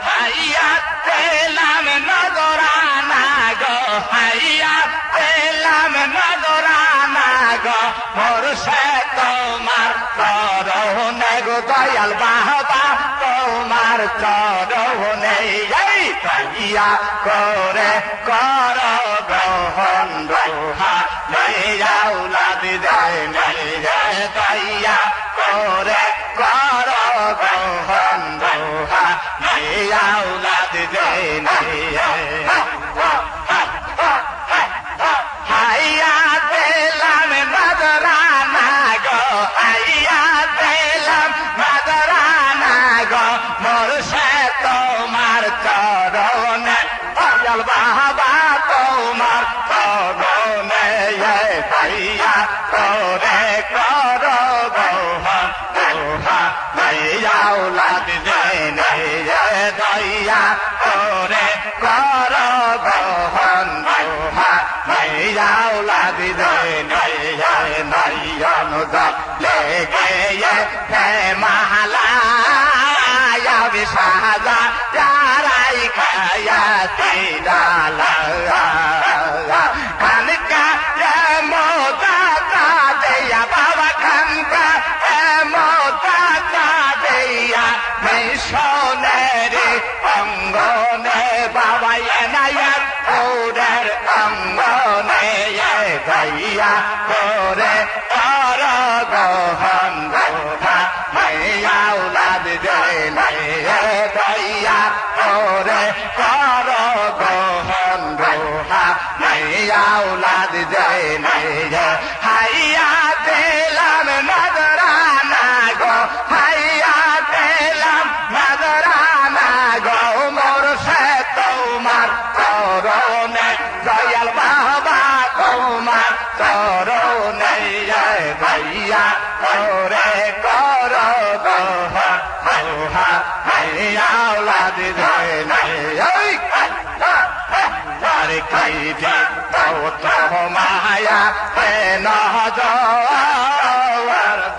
হাইয়া পেলাম নজরানা গো, হাইয়া পেলাম নজরানা গো, মোর সে তোমার চরণে গো দয়াল বাবা তোমার চরণে এই দয়া করে কর গ্রহণ দোহা আউলাদ দেন দয়া করে কর গ্রহণ দোহা আউলাদ দেন হাইয়া পেলাম নজরানা গো, হাইয়া পেলাম নজরানা গো, মোর সে তোমার চরণে দয়াল বাবা তোমার চরণে দয়া করে কর গ্রহণ দোহা আউলাদ দেন দয়া করে কর গ্রহণ দোহা আউলাদ দেন নয়ন লেগে মালা সাজা যারাই খায়াতি ডালা খানকা মোদা দেয়া বাবা খানকা মোদা দেয়া মিশনের অঙ্গনে বাবা এনায়ার ওদের অঙ্গনে দয়া করে কর গ্রহণ দোহা আউলাদ দেন দয়া করে কর গ্রহণ দোহা আউলাদ দেন হাইয়া পেলাম নজরানা গো, হাইয়া পেলাম নজরানা গো, মোর সে তোমার চরণে দয়াল বাবা তোমার চরণে দয়া করে কর গ্রহণ দোহা আউলাদ দেন আর কি তো মায়া নজর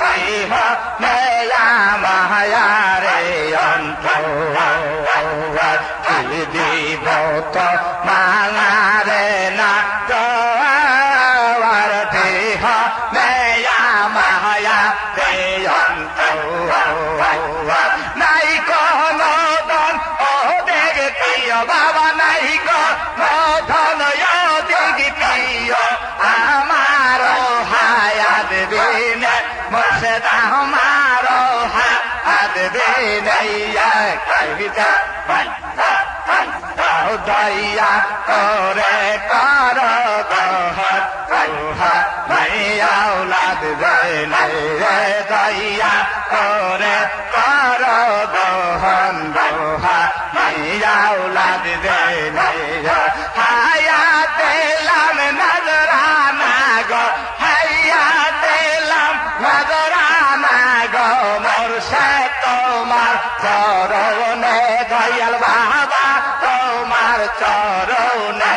দেহ মেয়া মায়া রে অন্তর দিব তো মালা রে না আর দেহ মেয়া মায়া রে অন্তর নাই কোন দন ও দেখ প্রিয় বাবা নাই কোন ধন দিক প্রিয় আমার হায়াত দিন মুর্শিদ আমার হায়াত দিন কবিতা দয়া করে কর গ্রহণ দোহা আউলাদ দেন দয়া করে কর গ্রহণ দোহা আউলাদ দেন হাইয়া পেলাম নজরানা গো, হাইয়া পেলাম নজরানা গো, মোর সে তোমার চরণে দয়াল বাবা তোমার চরণে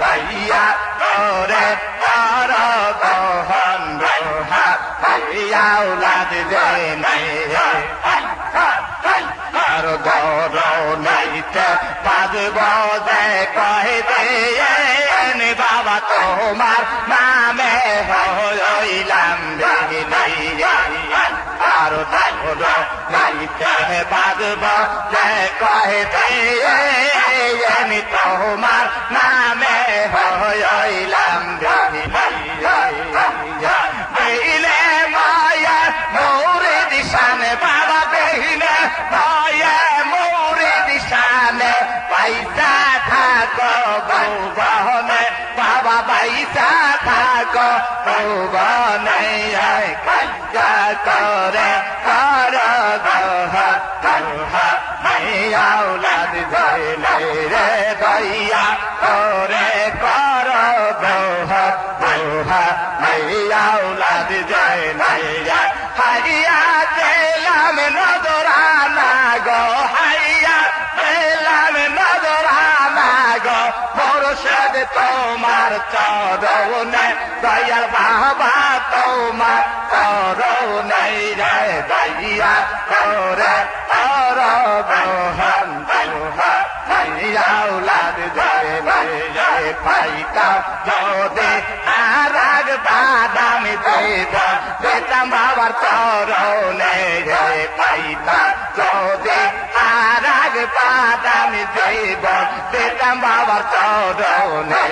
দয়া করে কর গ্রহণ দোহা আউলাদ দেন আর গরণইতে বাজব যে কহে দেন বাবা তোমার নামে হইলাম আর গরণইতে বাজব যে কহে দেন তোমার নামে হইলাম বেইলে মায়া মোরে দিশানে বাবা বেইলে মায়া মোরে দিশানে পয়সা থাকো বৌবনে বাবা পয়সা থাকো বৌবনে কজ্জা করে কর দোহা আউলাদ দেন রে দয়া করে কর দোহা আউলাদ দেন হাইয়া পেলাম নজরানা গো, হাইয়া পেলাম নজরানা গো মুর্শিদ তোমার চরণে দয়াল বাবা তোমার চরণে রে দয়া করে করবহন আওলাদ যে পাইতাম যদি আরাগ বাদামি দিতাম বাবার চরণে রে পাইতাম যদি আরাগ বাদামি দিতাম বাবার চরণে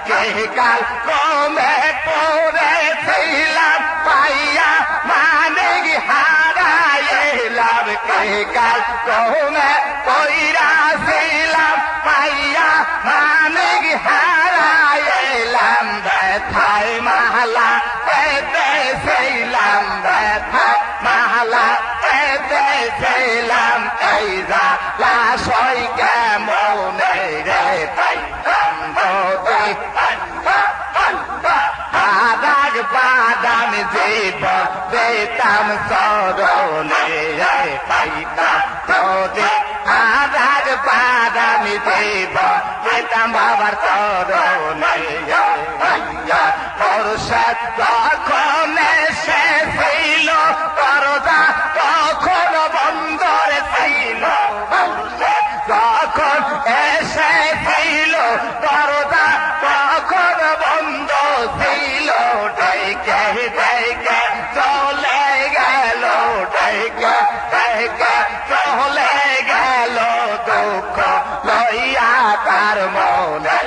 কে কাল কমে পড়েছিলাম পাইয়া মানে হারাইলাম কে কাল কমে পইরাছিলাম পাইয়া মানে হারাইলাম ব্যথায় মালা পেতেছিলাম ব্যথায় মালা পেতেছিলাম এই জালা সই কেমনে রে পাইতাম যদি আরাগ বাদাম জীবন দিতাম চরণে রে পাইতাম যদি আরাগ বাদাম জীবন দিতাম বাবার চরণে মুর্শিদ যখন এসেছিল দরজা তখন বন্ধ ছিল মুর্শিদ যখন এসেছিল দরজা তখন বন্ধ ছিল ডেকে ডেকে চলে গেল ডেকে ডেকে চলে গেল দুঃখ লইয়া তার মনে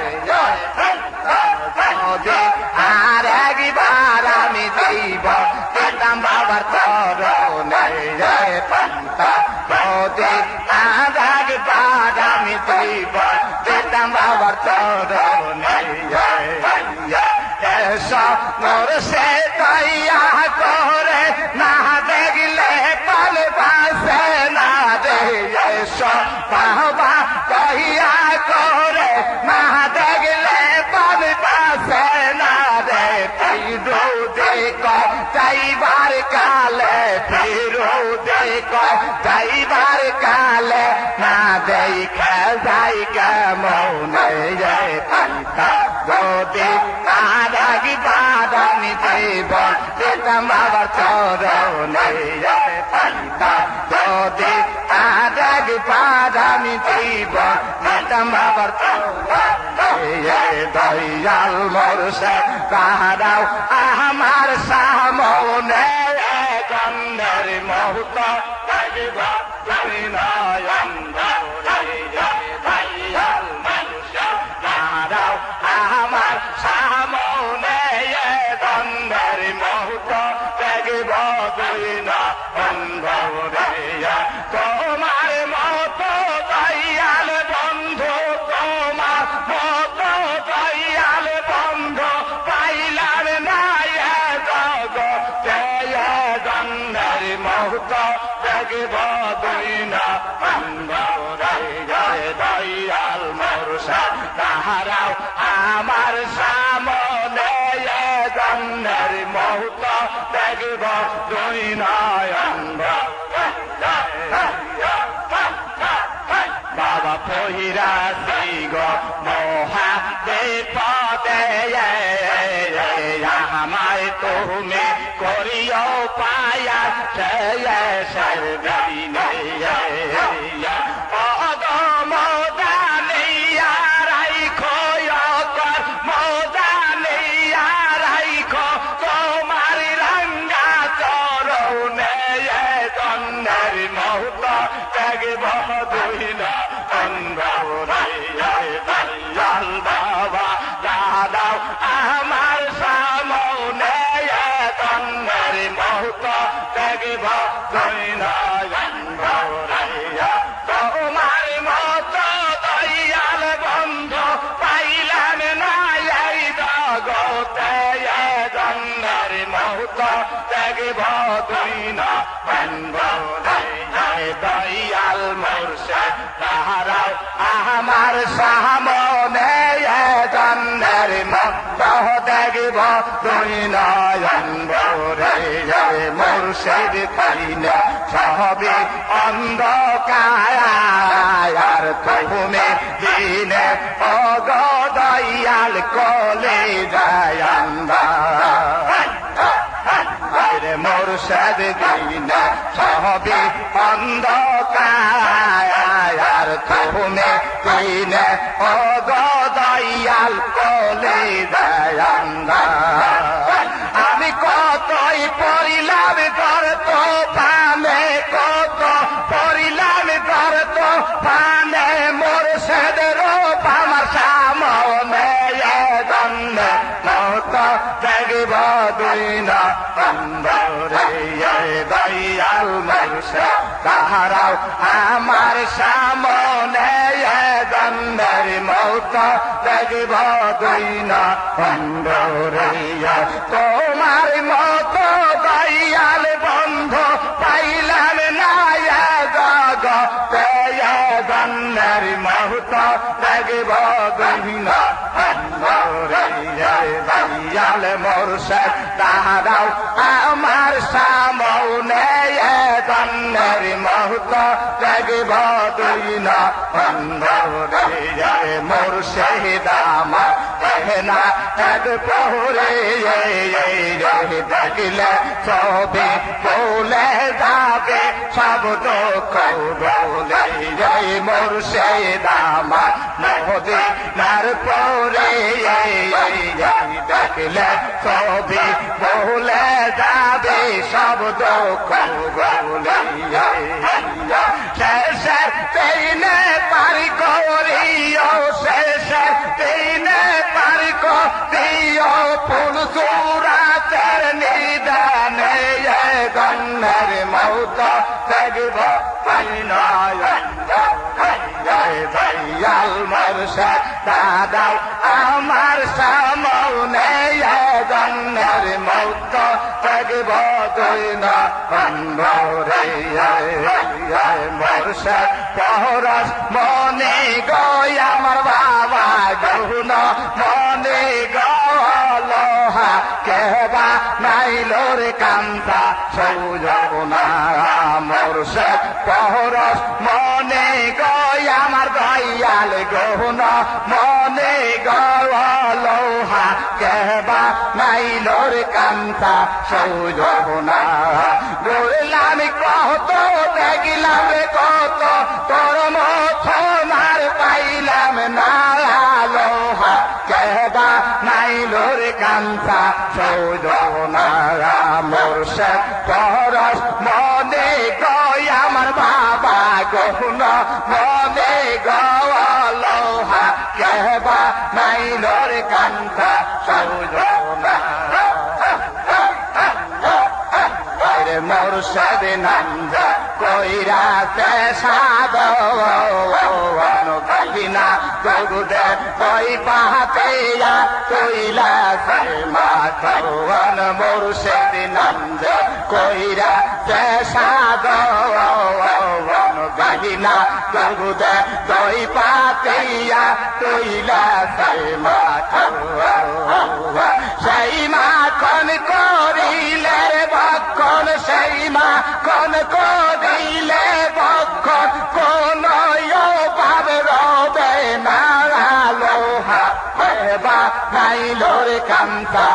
আর একবার আমি দিব দিতাম বাবার চরণে রে পাইতাম যদি আর একবার আমি দিব দিতাম বাবার চরণে এসব মোরশে দয়া করে না দেখলে পাল পাশে না রে এসব বাবা দয়া করে না দেখলে পাল পাশে না রে ফিরো দেখ যাইবার কালে ফিরো দেখ যাইবার কালে না দেখে যাই কেমন রে পাইতাম যদি আর একবার আমি দেব দিতাম বাবার চরণে রে পাইতাম যদি আর একবার আমি দেব দিতাম বাবার চরণে দয়াল মুর্শিদ তাহারাও আমার সামনে গন্ধের মুহূর্ত থাকিব তুমি নয়ন দয়াল মুর্শিদ তাহারাও আমার সামনে গন্ধের মুহূর্ত থাকিব তুমি নয়ন তোমার মতো দয়াল বন্ধু তোমার মতো দয়াল বন্ধু পাইলাম না জগতে গন্ধের মুহূর্ত থাকিব দুই না দয়াল মুর্শিদ তাহারাও আমার সামনে গন্ধের মুহূর্ত থাকিব দুই নয়ন বাবা পহিরাছি গো মহাদেব দে আমায় তুমি করিও পায়া সর্বদিনে বাবা দাদাও আমার সামনে তন্নের মহত দেখব তোমার মত দয়াল বন্ধু পাইলাম না এই জগতে তন্নের মহত দেখব তুই না দয়াল মুর্শিদ তাহারাও আমার সামনে জন্মের মত দেখব তুই নয়ন ভরে মুর্শিদ খাইলে সবে অন্ধকার তুমি দিনে ও গো দয়াল কলে যায় রে মুর্শিদ দিনে সবই অন্ধকার তুমি দিনে ও গো দয়াল কলে যায় আমি কতই পড়িলাম করত পানে কত পড়িলাম করত পানে মুর্শিদের আমার সামনে দন্ডে মত দেখব দুই না অন্ধরে দয়াল মুর্শিদ তাহারাও আমার সামনে দন্ডের মত দেখব দুই না অন্ধরে তোমার মত দয়াল বন্ধু পাইলাম না জগতে দন্ডের মত দেখব দুই না অন্ধরে দয়াল মুর্শিদ তাহারাও আমার সামনে দন্ডের মত দেখব দুই না অন্ধরে মুর্শিদ আমার না এক পরে দেখলে সবে বলে যাবে সব দুঃখ বলে মুর্শিদ আমার মদিনার পরে দেখলে সবে বলে যাবে সব দুঃখ বলে শেষে তেইনে পারি করিও শেষে তেইনে পারি করিও ফুল সুরাতের নিদানে গন্নের মৌত দেখব দয়াল মুর্শিদ দাদাও আমার সামনে গন্নের মৌত দেখব দুই না অন্ধরে মুর্শিদ পরশ মনে গয় আমার বাবা গুণ মনে গলোহা কেবা নাইলোর কান্তা সৌজনা মুর্শিদ পরশ মনে গয় আমার দয়াল গুণ মনে গলোহা কেবা নাইলোর কান্তা সৌজনা বললাম কত দেখিলাম কত তোর মথনার পাইলাম না লোহা কেবা নাইলোর কান্তা সৌজনা মুর্শিদ পরশ মনে গয় আমার বাবা গহন মনে গলোহা কেবা নাইলোর কান্তা সৌজনা মুর্শিদ নন্দ কইরাতে সাধন কহিনা দগুদে কই পাহাতেয়া কইলা মাথন মুর্শিদ নন্দ কইরাতে সাধন কহিনা দগুদে কই পাহাতেয়া কইলা মাথন সেই মাখন করিলে বক্ষণ সেই মাখন করিলে বক্ষণ কোন পাবে রবে না লোহা বা নাইলোর কান্তা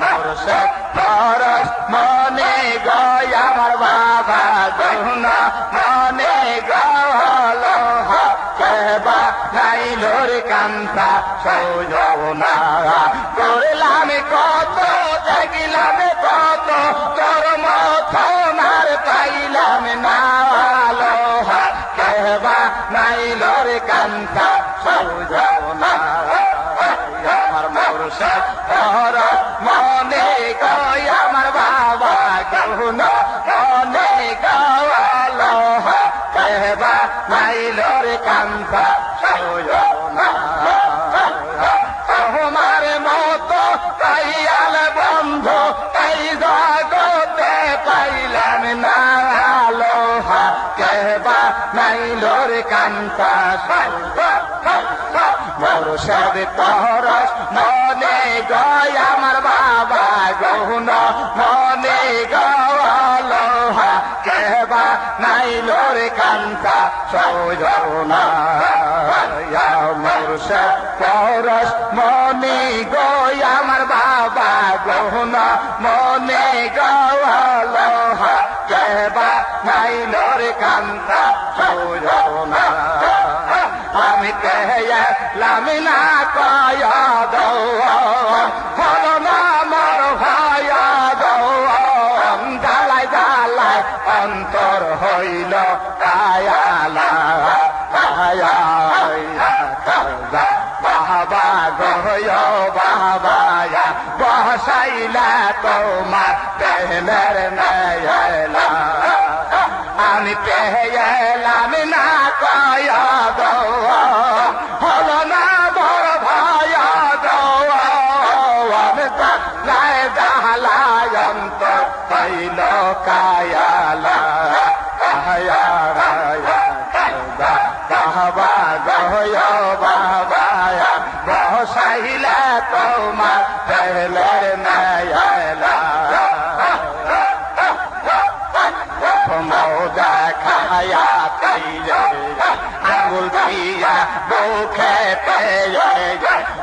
মুর্শিদ পরশ মনে গয় আমার বাবা গুণ মনে গলোহা কেবা নাইলোর কান্তা সৌজনা করলাম কত দেখিলাম কত তোর মথনার পাইলাম না লোহা কেবা নাইলোর কান্তা সৌজনা আমার মুর্শিদ পরশ মনে গয় আমার বাবা গুণ মনে গলোহা কেবা নাইলোর কান্তা সৌজনা তোমার মত দয়াল বন্ধু এই জগতে পাইলাম না লোহা কেবা নাইলোর কান্তা মুর্শিদ পরশ মনে গয় আমার বাবা গুণ মনে গলোহা কেবা নাই নাইল রে কান্তা সজনা মুর্শিদ পরশ মনে গো আমার বাবা গহনা মনে গাওয়ালো কেবা নাইল রে কান্তা সজনা আমি কেয়া লামিনা কয়া দৌ হলো না মোর ভায়া দৌ জ্বালায় জ্বালায় অন্তর হইল কায়ালা বাবা গয় বাবা বসাইলা তোমার প্রেমের নয়লা আমি পেলাম না কয়া দৌ হলো না বড় ভায়া দৌ আমি জ্বালায় জ্বালায় অন্তর হইল কায়ালা বাবা গয় বাবা বসাইলা তোমার প্রেমের নয়লা মৌদা খায়া পিলে আঙুল দিয়া বুকে পেয়ে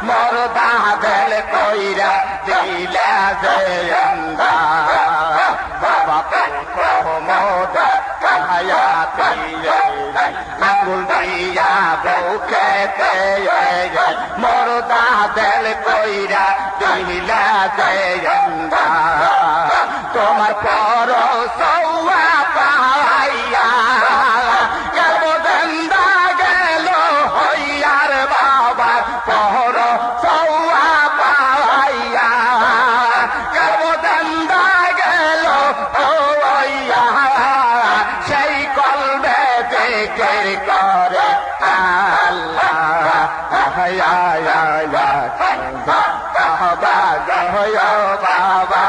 মরদা গেল কইরা দিলা যে বাবা মৌদা খায়া পিলে আঙুল দিয়া বুকে পেয়ে মরদা গেল কইরা দিলা যে তোমার পর সৌয়া পাইয়া গেল দন্দা গেল হইয়ার বাবা পর সৌয়া পাইয়া গেল দন্দা গেল হইয়া সেই কলবে দেখে করে আল্লাহ বাবা গয় বাবা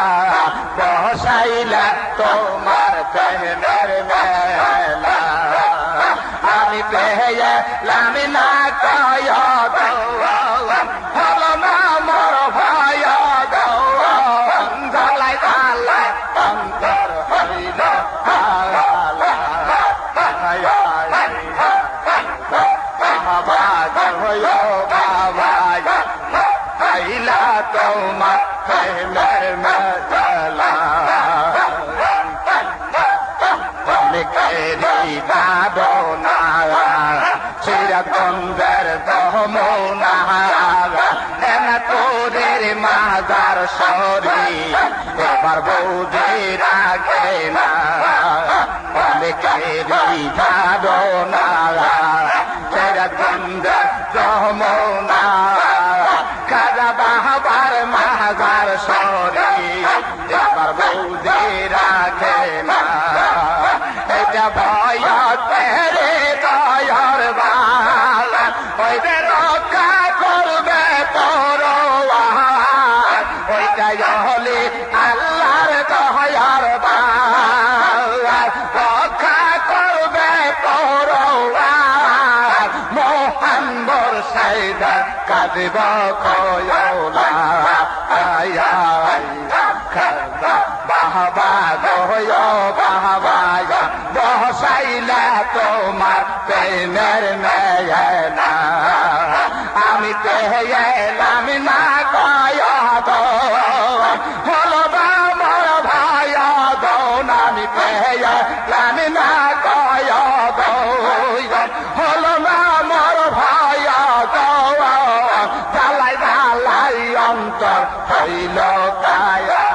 বসাইলা তোমার প্রেমের মেলা আমি পেলাম না কয় হলো না মোর ভয় জ্বালায় জ্বালায় অন্তর হইল বাবা গয় বাবা পাইলা তোমার প্রেমের মেলা কেরি দাদনা চিরগন্ধের দমনা এনা তোদের মাজার সরি এবার বৌদি রাখে না কেরি দাদনা চিরগন্ধের দমনা খাজা বাবার মাজার সরি এবার বৌদি রাখে না এটা ভয় তেরে দয়ার বালা ওইটা রক্ষা করবে পরোয়ার ওইটা হলে আল্লাহর দয়ার বালা রক্ষা করবে পরোয়ার মোহাম্মদ সাইদার কাঁদব কয়লা বাবা গয় বাবা বসাইলা তোমার প্রেমের মেলা আমি পেলাম না কয় হলো বা মোর ভাই আমি পেলাম না কয় হলো না মোর ভাই জ্বালাই জ্বালাই অন্তর হইল কায়া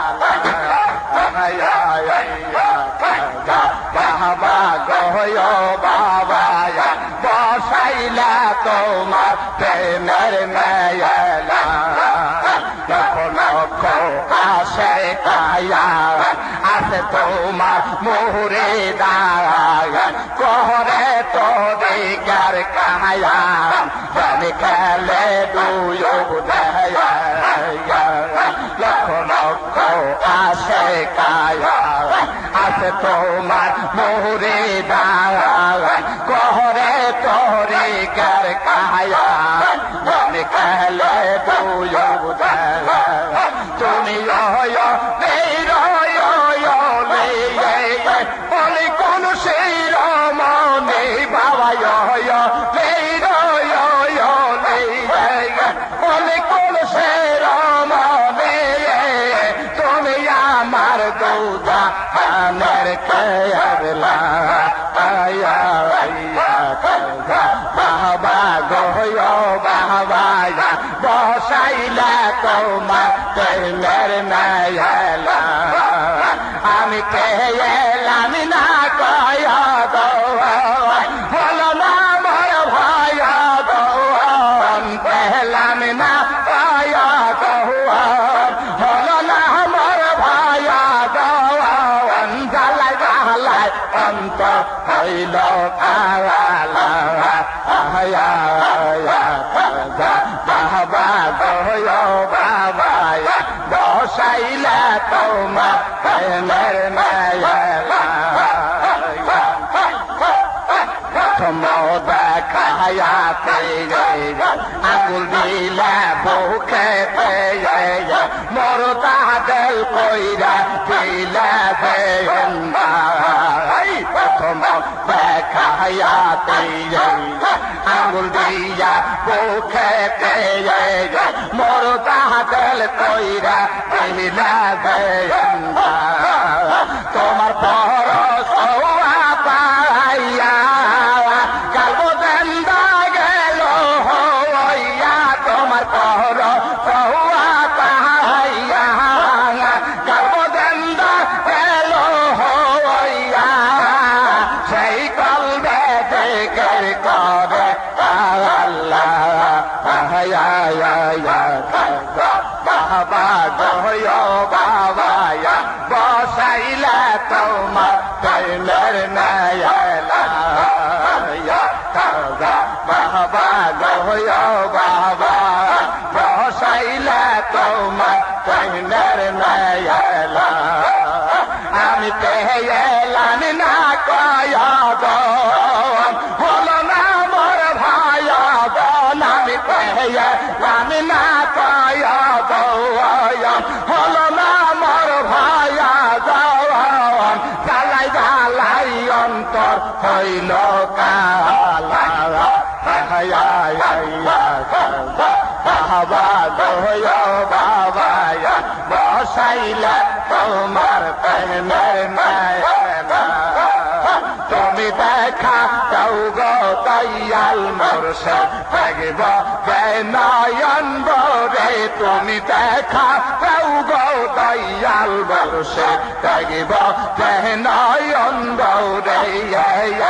বাবা গয় বাবা বসাইলা তোমার প্রেমের মেলা লক্ষ লক্ষ আসে কায়া আসে তোমার মোহরে দায়া করে তো দিগার কায়া জানে খেলে দুয়োগ দেয়া লক্ষ লক্ষ আসে কায়া আসে তোমার মোহরে দায়া করে তোরে গার কায়া জানে খেলে দুয়োগ দেয়া তুমি বলে কোন সেই তুমি আমার দৌজাহানের কেবলা বাবা গো বাবা বসাইলা তোমার প্রেমের মেলা আমি পেলাম না কয় গো হলো না মোর ভয় গো পেলাম না কয় গো হলো না মোর ভয় গো জ্বালাই জ্বালাই অন্ত হইল কালা বাবা গো বাবা বসাইলা তোমার প্রেমের মেলা দেখায়াতে আঙুল দিলা বুকে মোর তাহাদের কইরা দিলা প্রথম দেখায়াতে আঙুল দিয়া বুকে মোর তাহাদের কইরা দিলা তোমার পরশ পাইয়া কালবো দেন্দা গেল হইয়া তোমার পর পাইয়া কালবো দেন্দা গেল হইয়া সেই কলবে দেখের করে বাবা গয় বাবা বসাইলা তোমার প্রেমের মেলা বাবা গয় বাবা বসাইলা তোমার প্রেমের মেলা আমি পেলাম না কয় গো হলো না মোর ভাই বোন আমি পেলাম না কয় গো হলো না মোর ভাই বোন জ্বালাই জ্বালাই অন্তর হইল কালা বাবা গয় বাবা বসাইলা তোমার প্রেমের মেলা তুমি দেখা দাও গো দয়াল মুর্শিদ থাকিব নয়ন রে তুমি দেখা দাও গো দয়াল মুর্শিদ থাকিব নয়ন রে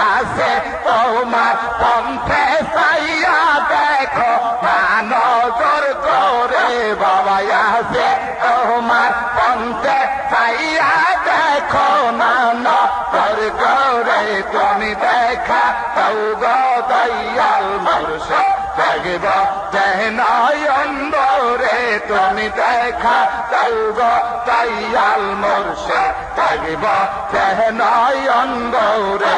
আছে তোমার পন্থে চাইয়া দেখো না নজর করে বাবা আছে তোমার পন্থে চাইয়া দেখো না নজর করে তুমি দেখা দাও গো দয়াল মুর্শিদ থাকিব নয়ন রে তুমি দেখা দাও গো দয়াল মুর্শিদ থাকিব নয়ন রে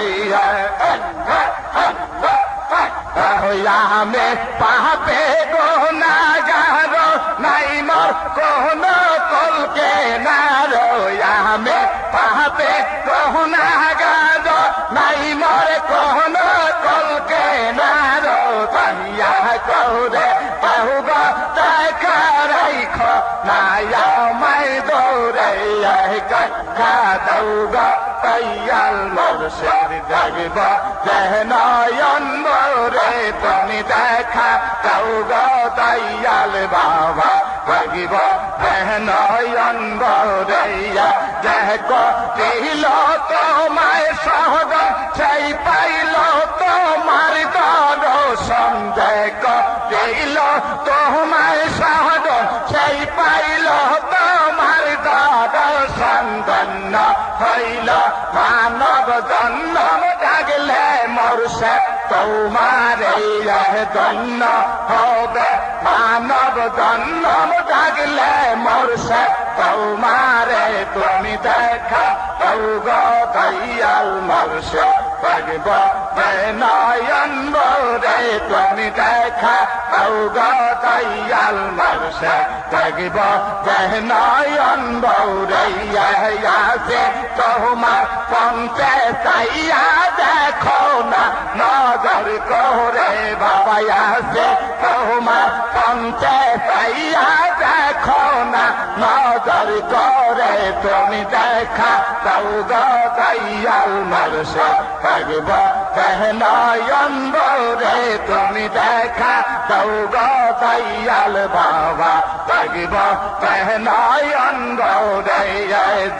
আমি পাপে গুনাহগার নাই মোর কোন কলকে না আমি পাপে গুনাহগার নাই মোর কোন কলকে না তাইয়া করে পাহুব দেখা রাইখ না আমায় দৌড়ে কথা দাও গো দয়াল মুর্শিদ থাকিব নয়ন রে তুমি দেখা দাও গো দয়াল বাবা থাকিব নয়ন রে দেখো দিল তোমায় সহগ সেই পাইল তোমার দর্শন দেখো দিল তোমায় সহগ সেই পাইল তোমার দর্শন ধন্য হইল মানব জন্ম জাগলে মুর্শিদ তোমার ধন্য হবে মানব জন্ম জাগলে মুর্শিদ তোমার তুমি দেখা দাও গো দয়াল মুর্শিদ থাকিব নয়ন ভরে তুমি দেখা দাও গো দয়াল মুর্শিদ থাকিব নয়ন ভরে আছে তোমার পঞ্চে চাইয়া দেখো না নজর করে বাবা আছে তোমার পঞ্চে চাইয়া দেখো না নজর করে তুমি দেখা দাও গো দয়াল মুর্শিদ থাকিব নয়ন ভরে তুমি দেখা দাও গো দয়াল বাবা থাকিব নয়ন ভরে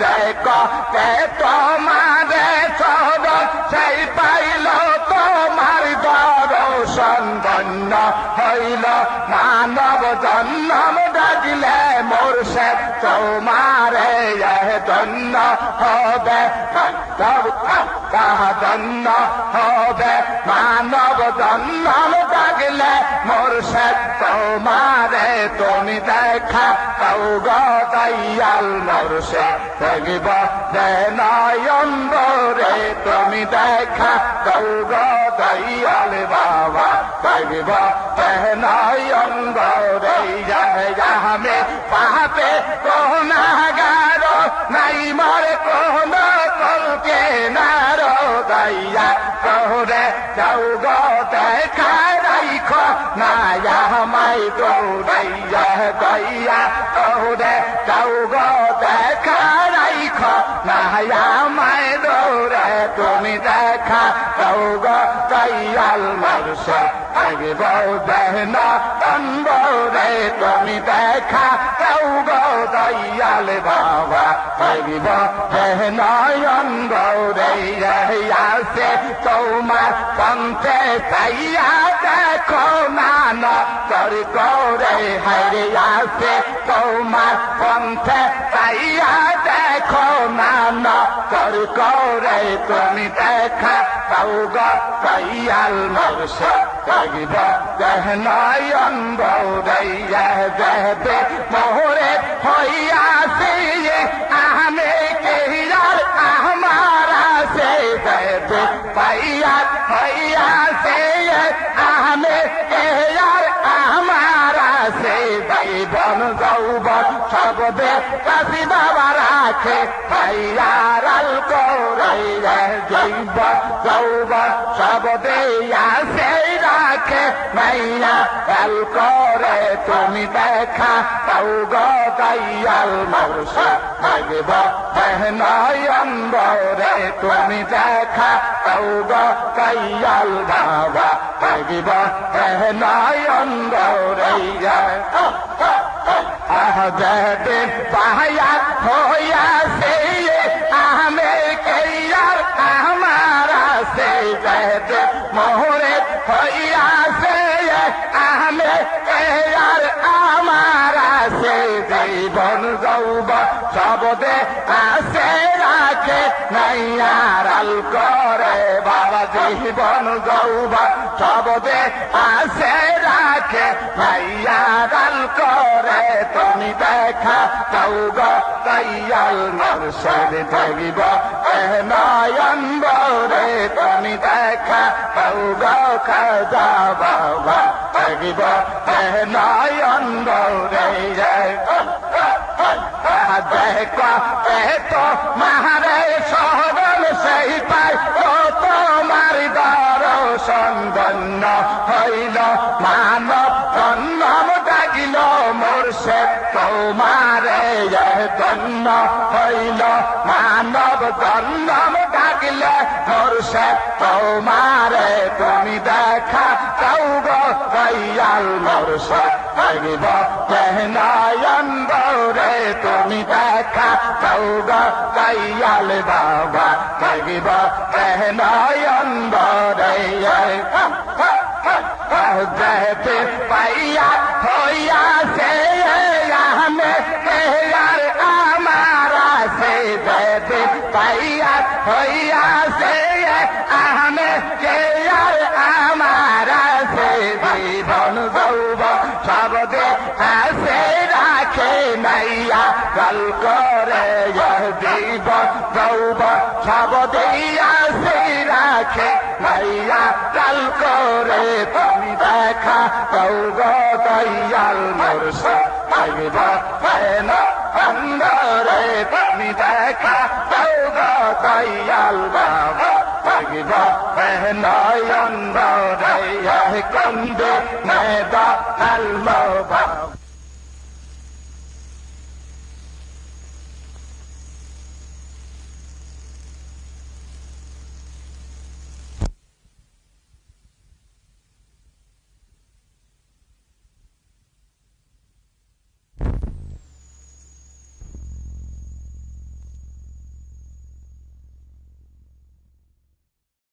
দেখো তোমারে চর সেই পাইল তোমার দর্শন ধন্য হইল মানব জন্ম ডাকিলে মুর্শিদ তোমারে ধন্য হবে ধন্য হবে মানব জন্ম ডাকিলে মুর্শিদ তোমারে তুমি দেখা দাও গো দয়াল মুর্শিদ থাকিব নয়ন ভরে তুমি দেখা দাও গো দয়াল বাবা থাকিব নয়ন ভরে আমি পাপে গুনাহগার নাই মরে কোন কলকে নার দয়া তোরে যাও গো দেখা রাইখো না আমায় দৌড়াইয়া দয়া তোরে যাও গো দেখা রাইখো না আমায় দৌড়ে তুমি দেখা দাও গো দয়াল মুর্শিদ থাকিব নয়ন ভরে তুমি দেখা দাও গো দয়াল বাবা থাকিব নয়ন ভরে আছে তোমার পন্থে চাইয়া দেখো না নজর করে হাইরে আছে তোমার পন্থে চাইয়া দেখো না নজর করে তুমি দেখা দাও গো দয়াল মুর্শিদ থাকিব নয়ন ভরে যাবে মোহরে হইয়াছে আমি কেহিয়ার আমার আছে যাবে পাইয়া হইয়াছে আমি কেহিয়ার আমার আছে জীবন যৌবন সবদে কাশি বাবা রাখে পাইয়ার আল করে জীবন যৌবন সবদে আছে রাখে মাইয়া আল করে তুমি দেখা দাও গো দয়াল মুর্শিদ থাকিব নয়ন ভরে তুমি দেখা দাও গো দয়াল বাবা থাকিব নয়ন ভরে যেতে পাহায়া হইয়াছে আমি কেয়ার আমার আছে যেতে মোহরে হইয়াছে আমি কেয়ার আমার আছে জীবন যৌবন সবদে আছে রাখে নাইয়ার আল করে বাবা জীবন যৌবন সবদে আছে রাখে নাইয়ার আল করে তুমি দেখা দাও গো দয়াল মুর্শিদ থাকিব নয়ন ভরে তুমি দেখা দাও গো খাজা বাবা থাকিব নয়ন ভরে দেখো তো মারে সহবল সেই পাই তোমার দর্শন ধন্য হইল মানব জন্ম ডাকিল মুর্শিদ তোমারে ধন্য হইল মানব জন্ম ডাকিলে মুর্শিদ তোমারে তুমি দেখা দাও গো দয়াল মুর্শিদ থাকিব নয়ন ভরে তুমি দেখা দাও গো দয়াল বাবা থাকিব নয়ন ভরে যেতে পাইয়া হইয়াছে আমি কেয়ার আমার আছে যেতে পাইয়া হইয়াছে আমি কেয়ার আমার আছে জীবন যৌবন সবদে আছে রাখে নাইয়া গল করে জীবন যৌবন সবদে আছে রাখে দইয়া চাল করে তুমি দেখা দাও গো দয়াল মুর্শিদ থাকিব না অন্ধরে তুমি দেখা দাও গো দয়াল বাবা থাকিব নয় অন্ধরে কন্দে মেদা আল বাবা